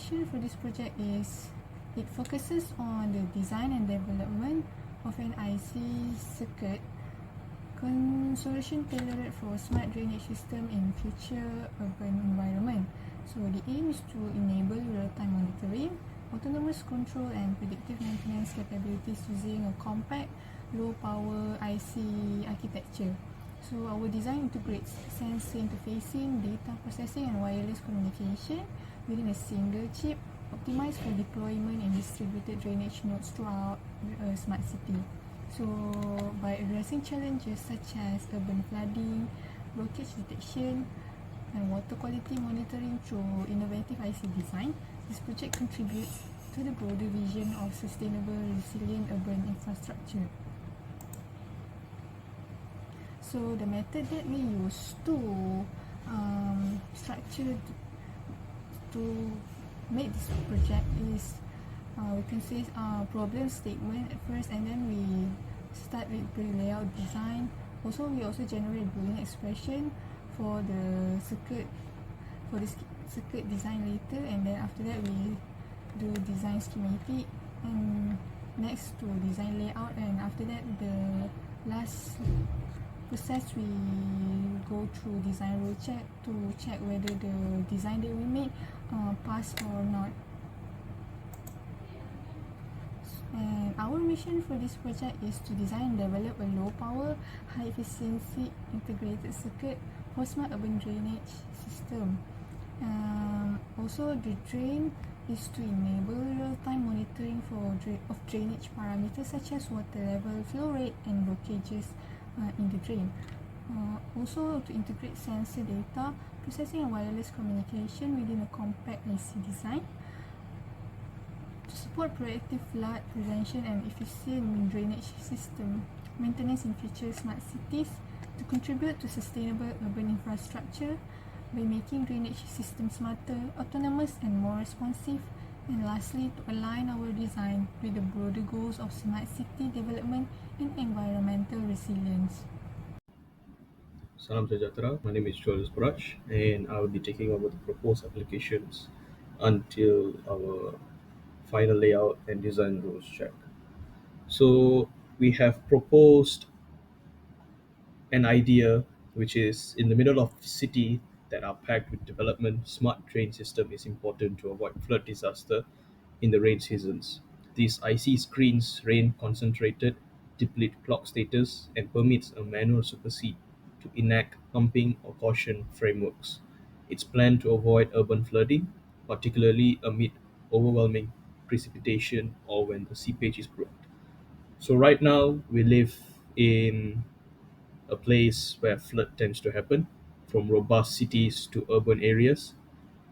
introduction for this project is it focuses on the design and development of an IC circuit solution tailored for smart drainage system in future urban environment. So the aim is to enable real-time monitoring, autonomous control and predictive maintenance capabilities using a compact, low-power IC architecture. So our design integrates sensor interfacing, data processing and wireless communication within a single chip, optimized for deployment in distributed drainage nodes throughout a smart city. So by addressing challenges such as urban flooding, blockage detection and water quality monitoring through innovative IC design, this project contributes to the broader vision of sustainable, resilient urban infrastructure. So the method that we use to structure to make this project is we can say problem statement at first, and then we start with pre-layout design. Also, we also generate Boolean expression for the circuit circuit design later, and then after that we do design schematic, and next to design layout, and after that the last process we go through design rule check to check whether the design that we made pass or not. And our mission for this project is to design and develop a low power, high efficiency integrated circuit for smart urban drainage system. Also, the drain is to enable real-time monitoring of drainage parameters such as water level, flow rate and blockages in the drain. Also, to integrate sensor data, processing and wireless communication within a compact IC design. To support proactive flood prevention and efficient drainage system maintenance in future smart cities, to contribute to sustainable urban infrastructure by making drainage systems smarter, autonomous and more responsive, and lastly, to align our design with the broader goals of smart city development and environmental resilience. Salam Sejahtera, my name is Julius Baraj, and I will be taking over the proposed applications until our final layout and design rules check. So we have proposed an idea which is in the middle of city that are packed with development. Smart drain system is important to avoid flood disaster in the rain seasons. These IC screens rain concentrated, deplete clock status, and permits a manual supersede to enact pumping or caution frameworks. It's planned to avoid urban flooding, particularly amid overwhelming precipitation or when the seepage is blocked. So right now we live in a place where flood tends to happen, from robust cities to urban areas.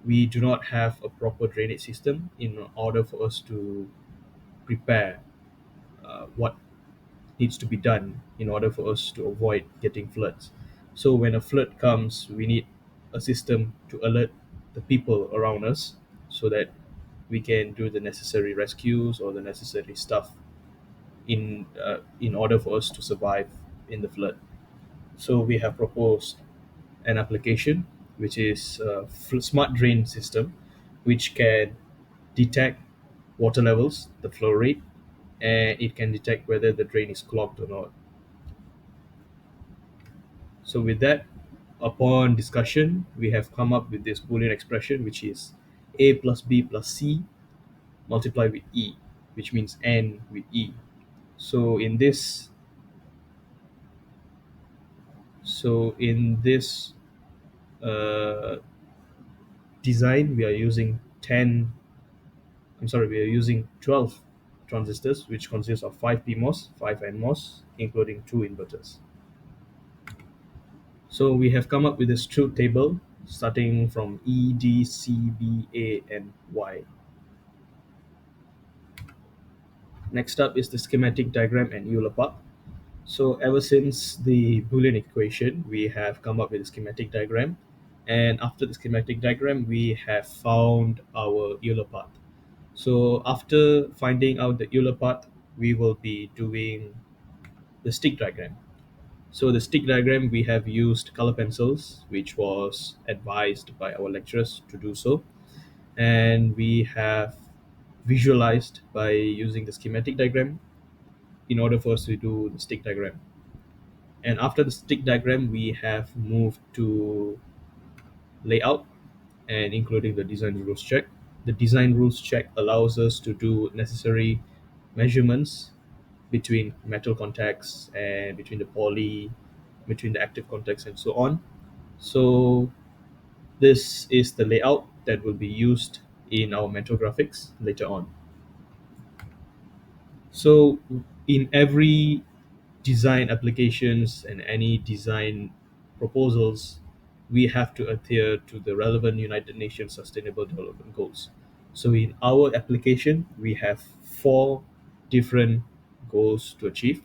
We do not have a proper drainage system in order for us to prepare what needs to be done in order for us to avoid getting floods. So when a flood comes, we need a system to alert the people around us so that we can do the necessary rescues or the necessary stuff in order for us to survive in the flood. So we have proposed an application which is a smart drain system, which can detect water levels, the flow rate, and it can detect whether the drain is clogged or not. So with that, upon discussion, we have come up with this Boolean expression, which is a plus b plus c multiplied with e, which means n with e. So in this uh, design, we are using 12 transistors, which consists of 5 PMOS, 5 NMOS, including 2 inverters. So we have come up with this truth table starting from E, D, C, B, A, and Y. Next up is the schematic diagram and Euler path. So ever since the Boolean equation, we have come up with a schematic diagram. And after the schematic diagram, we have found our Euler path. So after finding out the Euler path, we will be doing the stick diagram. So the stick diagram, we have used color pencils, which was advised by our lecturers to do so. and we have visualized by using the schematic diagram in order for us to do the stick diagram. And after the stick diagram, we have moved to layout and including the design rules check. The design rules check allows us to do necessary measurements between metal contacts and between the poly, between the active contacts, and so on. So this is the layout that will be used in our mental graphics later on. So in every design applications and any design proposals, we have to adhere to the relevant United Nations Sustainable Development Goals. So in our application, we have four different goals to achieve,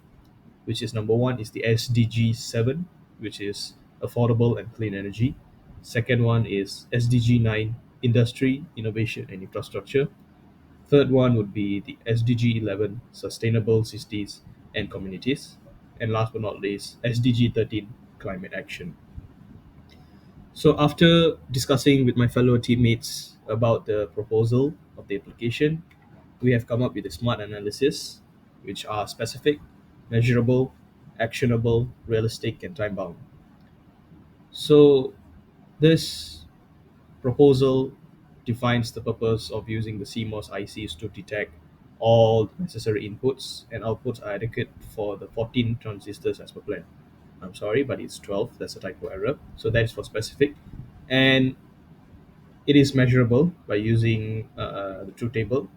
which is number one is the SDG 7, which is affordable and clean energy. Second one is SDG 9, industry, innovation, and infrastructure. Third one would be the SDG 11, sustainable cities and communities. And last but not least, SDG 13, climate action. So after discussing with my fellow teammates about the proposal of the application, we have come up with a SMART analysis, which are specific, measurable, actionable, realistic, and time bound. So this proposal defines the purpose of using the CMOS ICs to detect all the necessary inputs and outputs are adequate for the 14 transistors as per plan. I'm sorry, but it's 12. That's a typo error. So that is for specific. And it is measurable by using the truth table.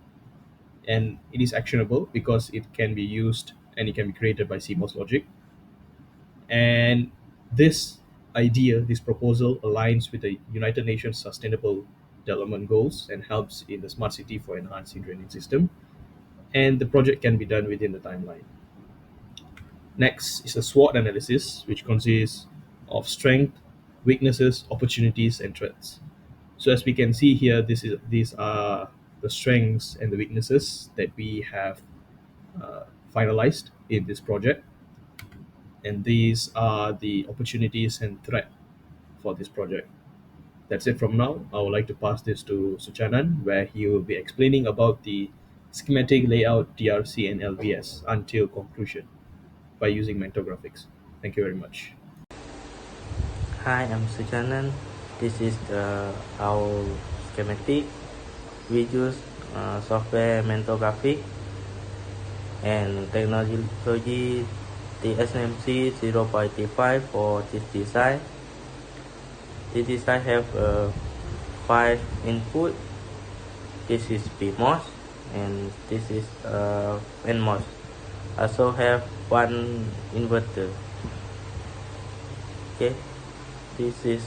And it is actionable because it can be used and it can be created by CMOS logic. And this idea, this proposal aligns with the United Nations Sustainable Development Goals and helps in the smart city for enhancing drainage system. And the project can be done within the timeline. Next is a SWOT analysis, which consists of strength, weaknesses, opportunities, and threats. So as we can see here, these are the strengths and the weaknesses that we have finalized in this project, and these are the opportunities and threat for this project. That's it from now. I would like to pass this to Suchanan, where he will be explaining about the schematic layout, DRC, and LVS until conclusion by using mental graphics. Thank you very much. Hi, I'm Suchanan. This is our schematic. We use software mental graphic and technology the NMJ 0.35 for this design. This design have 5 input. This is PMOS and this is NMOS. Also have 1 inverter. Okay, this is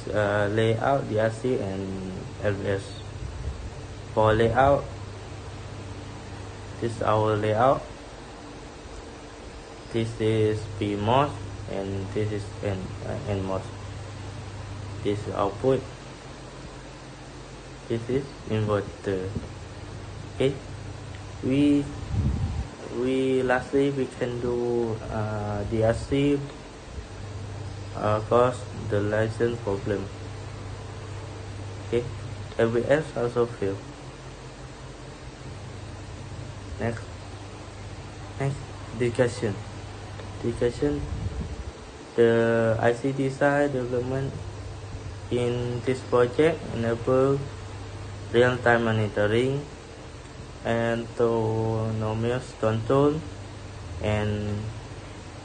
layout, DRC, and LVS. For layout, this is our layout. This is PMOS and this is NMOS. This is output. This is inverter. Okay, lastly we can do DRC cause the license problem. Okay, LVS also fail. Next discussion. The IC design development in this project enable real-time monitoring and autonomous control and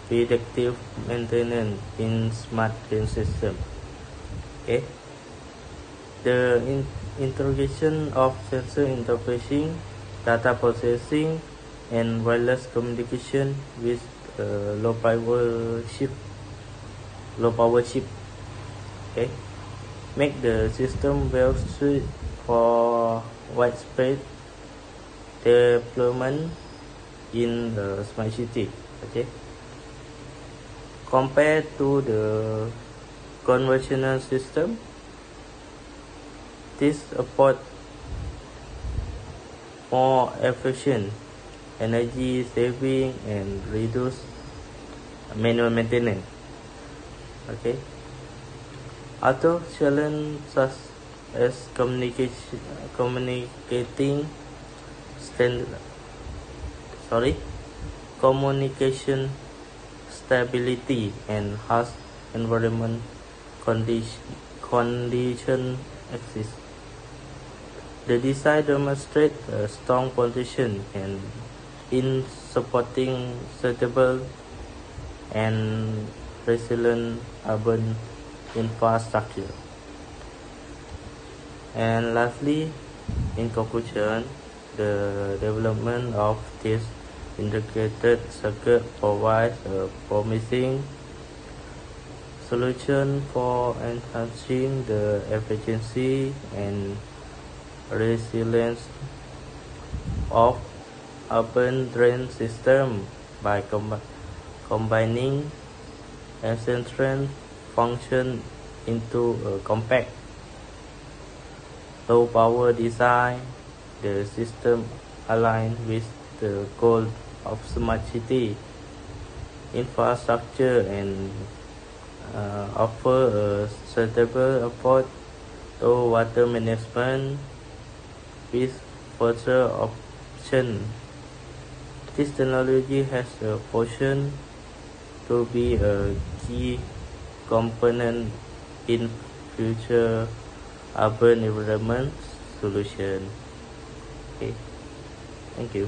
predictive maintenance in smart drain system. Okay, the integration of sensor interfacing, data processing, and wireless communication with low power chip. Okay, make the system well suited for widespread deployment in the smart city. Okay, compared to the conventional system, this support more efficient, energy saving, and reduce manual maintenance. Okay, other challenges as communicating stand, communication stability and harsh environment condition exist. The design demonstrates a strong position in supporting suitable and resilient urban infrastructure. And lastly, in conclusion, the development of this integrated circuit provides a promising solution for enhancing the efficiency and resilience of urban drain system by combining essential function into a compact low power design. The system aligns with the goal of smart city infrastructure and offer a suitable approach to water management with further option. This technology has a potential to be a key component in future urban environment solution. Okay, thank you.